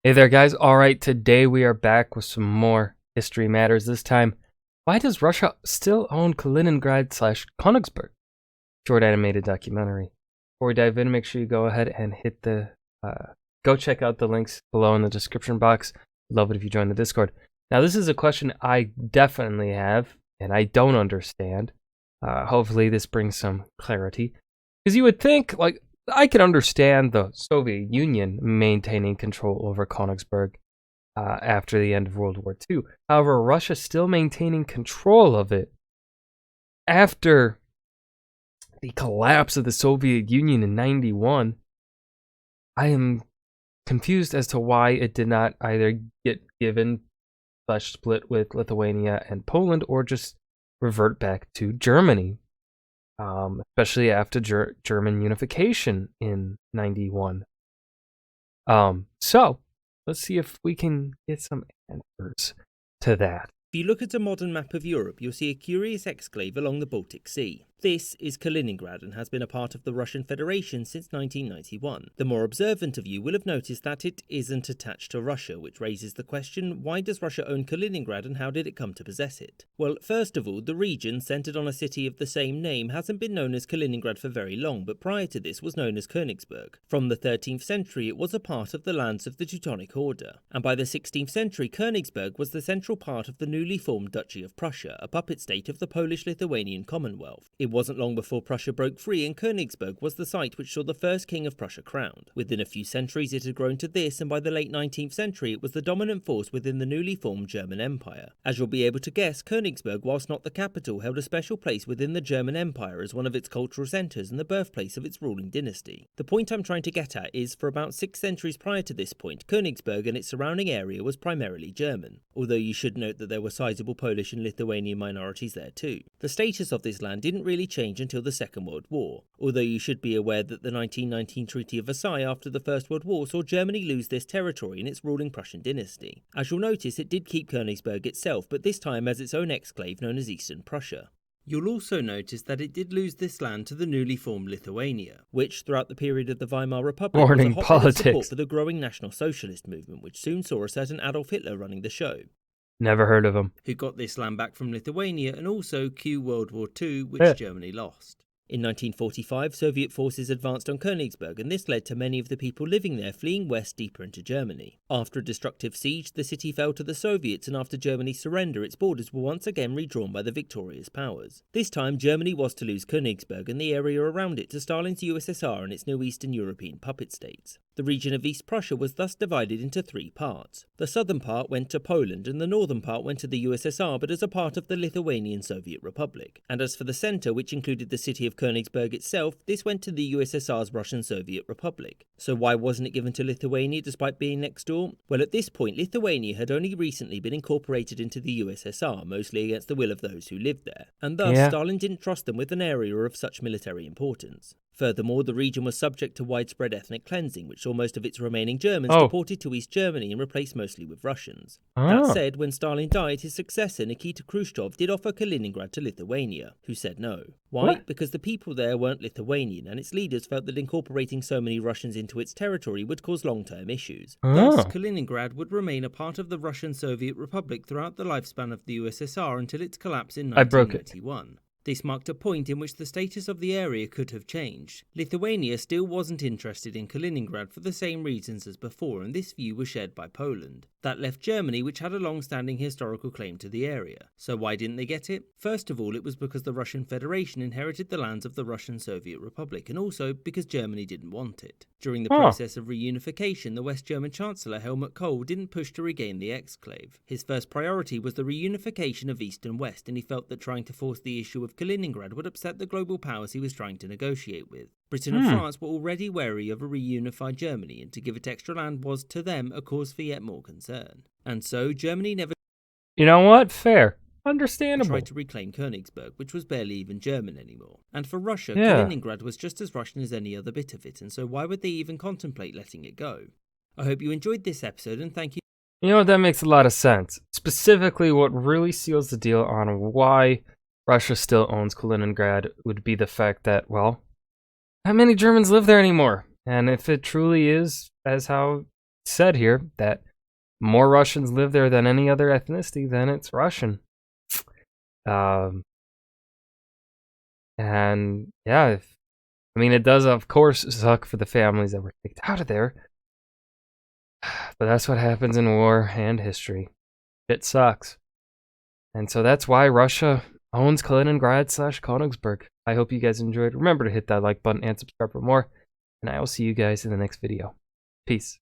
Hey there, guys. All right, today we are back with some more History Matters. This time, why does Russia still own Kaliningrad slash Königsberg? Short animated documentary. Before we dive in, make sure you go ahead and hit go check out the links below in the description box. Love it if you join the Discord. Now, this is a question I definitely have, and I don't understand. Hopefully, this brings some clarity. Because you would think, like, I can understand the Soviet Union maintaining control over Königsberg after the end of World War II. However, Russia still maintaining control of it after the collapse of the Soviet Union in '91. I am confused as to why it did not either get given / split with Lithuania and Poland or just revert back to Germany. Especially after German unification in '91. So let's see if we can get some answers to that. If you look at a modern map of Europe, you'll see a curious exclave along the Baltic Sea. This is Kaliningrad and has been a part of the Russian Federation since 1991. The more observant of you will have noticed that it isn't attached to Russia, which raises the question, why does Russia own Kaliningrad and how did it come to possess it? Well, first of all, the region, centered on a city of the same name, hasn't been known as Kaliningrad for very long, but prior to this was known as Königsberg. From the 13th century, it was a part of the lands of the Teutonic Order, and by the 16th century, Königsberg was the central part of the newly formed Duchy of Prussia, a puppet state of the Polish-Lithuanian Commonwealth. It wasn't long before Prussia broke free, and Königsberg was the site which saw the first king of Prussia crowned. Within a few centuries it had grown to this, and by the late 19th century it was the dominant force within the newly formed German Empire. As you'll be able to guess, Königsberg, whilst not the capital, held a special place within the German Empire as one of its cultural centres and the birthplace of its ruling dynasty. The point I'm trying to get at is, for about 6 centuries prior to this point, Königsberg and its surrounding area was primarily German, although you should note that there were sizable Polish and Lithuanian minorities there too. The status of this land didn't really change until the Second World War, although you should be aware that the 1919 Treaty of Versailles after the First World War saw Germany lose this territory in its ruling Prussian dynasty. As you'll notice, it did keep Königsberg itself, but this time as its own exclave known as Eastern Prussia. You'll also notice that it did lose this land to the newly formed Lithuania, which throughout the period of the Weimar Republic was a hotbed of support for the growing National Socialist movement, which soon saw a certain Adolf Hitler running the show. Never heard of him. Who got this land back from Lithuania and also Q World War II, which Germany lost. In 1945, Soviet forces advanced on Königsberg, and this led to many of the people living there fleeing west deeper into Germany. After a destructive siege, the city fell to the Soviets, and after Germany's surrender, its borders were once again redrawn by the victorious powers. This time, Germany was to lose Königsberg and the area around it to Stalin's USSR and its new Eastern European puppet states. The region of East Prussia was thus divided into 3 parts. The southern part went to Poland and the northern part went to the USSR, but as a part of the Lithuanian Soviet Republic. And as for the centre, which included the city of Königsberg itself, this went to the USSR's Russian Soviet Republic. So why wasn't it given to Lithuania despite being next door? Well, at this point, Lithuania had only recently been incorporated into the USSR, mostly against the will of those who lived there, and thus Stalin didn't trust them with an area of such military importance. Furthermore, the region was subject to widespread ethnic cleansing, which saw most of its remaining Germans deported to East Germany and replaced mostly with Russians. That said, when Stalin died, his successor, Nikita Khrushchev, did offer Kaliningrad to Lithuania, who said no. Why? Because the people there weren't Lithuanian, and its leaders felt that incorporating so many Russians into its territory would cause long-term issues. Thus, Kaliningrad would remain a part of the Russian Soviet Republic throughout the lifespan of the USSR until its collapse in 1991. This marked a point in which the status of the area could have changed. Lithuania still wasn't interested in Kaliningrad for the same reasons as before, and this view was shared by Poland. That left Germany, which had a long-standing historical claim to the area. So why didn't they get it? First of all, it was because the Russian Federation inherited the lands of the Russian Soviet Republic, and also because Germany didn't want it. During the process of reunification, the West German Chancellor Helmut Kohl didn't push to regain the exclave. His first priority was the reunification of East and West, and he felt that trying to force the issue of Kaliningrad would upset the global powers he was trying to negotiate with. Britain and France were already wary of a reunified Germany, and to give it extra land was, to them, a cause for yet more concern. And so, Germany never Understandable. tried to reclaim Königsberg, which was barely even German anymore. And for Russia, Kaliningrad was just as Russian as any other bit of it, and so why would they even contemplate letting it go? I hope you enjoyed this episode, and thank you. You know, that makes a lot of sense. Specifically, what really seals the deal on why Russia still owns Kaliningrad would be the fact that, well, not many Germans live there anymore. And if it truly is as how said here that more Russians live there than any other ethnicity, then it's Russian. And yeah, I mean, it does, of course, suck for the families that were kicked out of there. But that's what happens in war and history. It sucks. And so that's why Russia owns Kaliningrad/Königsberg. I hope you guys enjoyed. Remember to hit that like button and subscribe for more. And I will see you guys in the next video. Peace.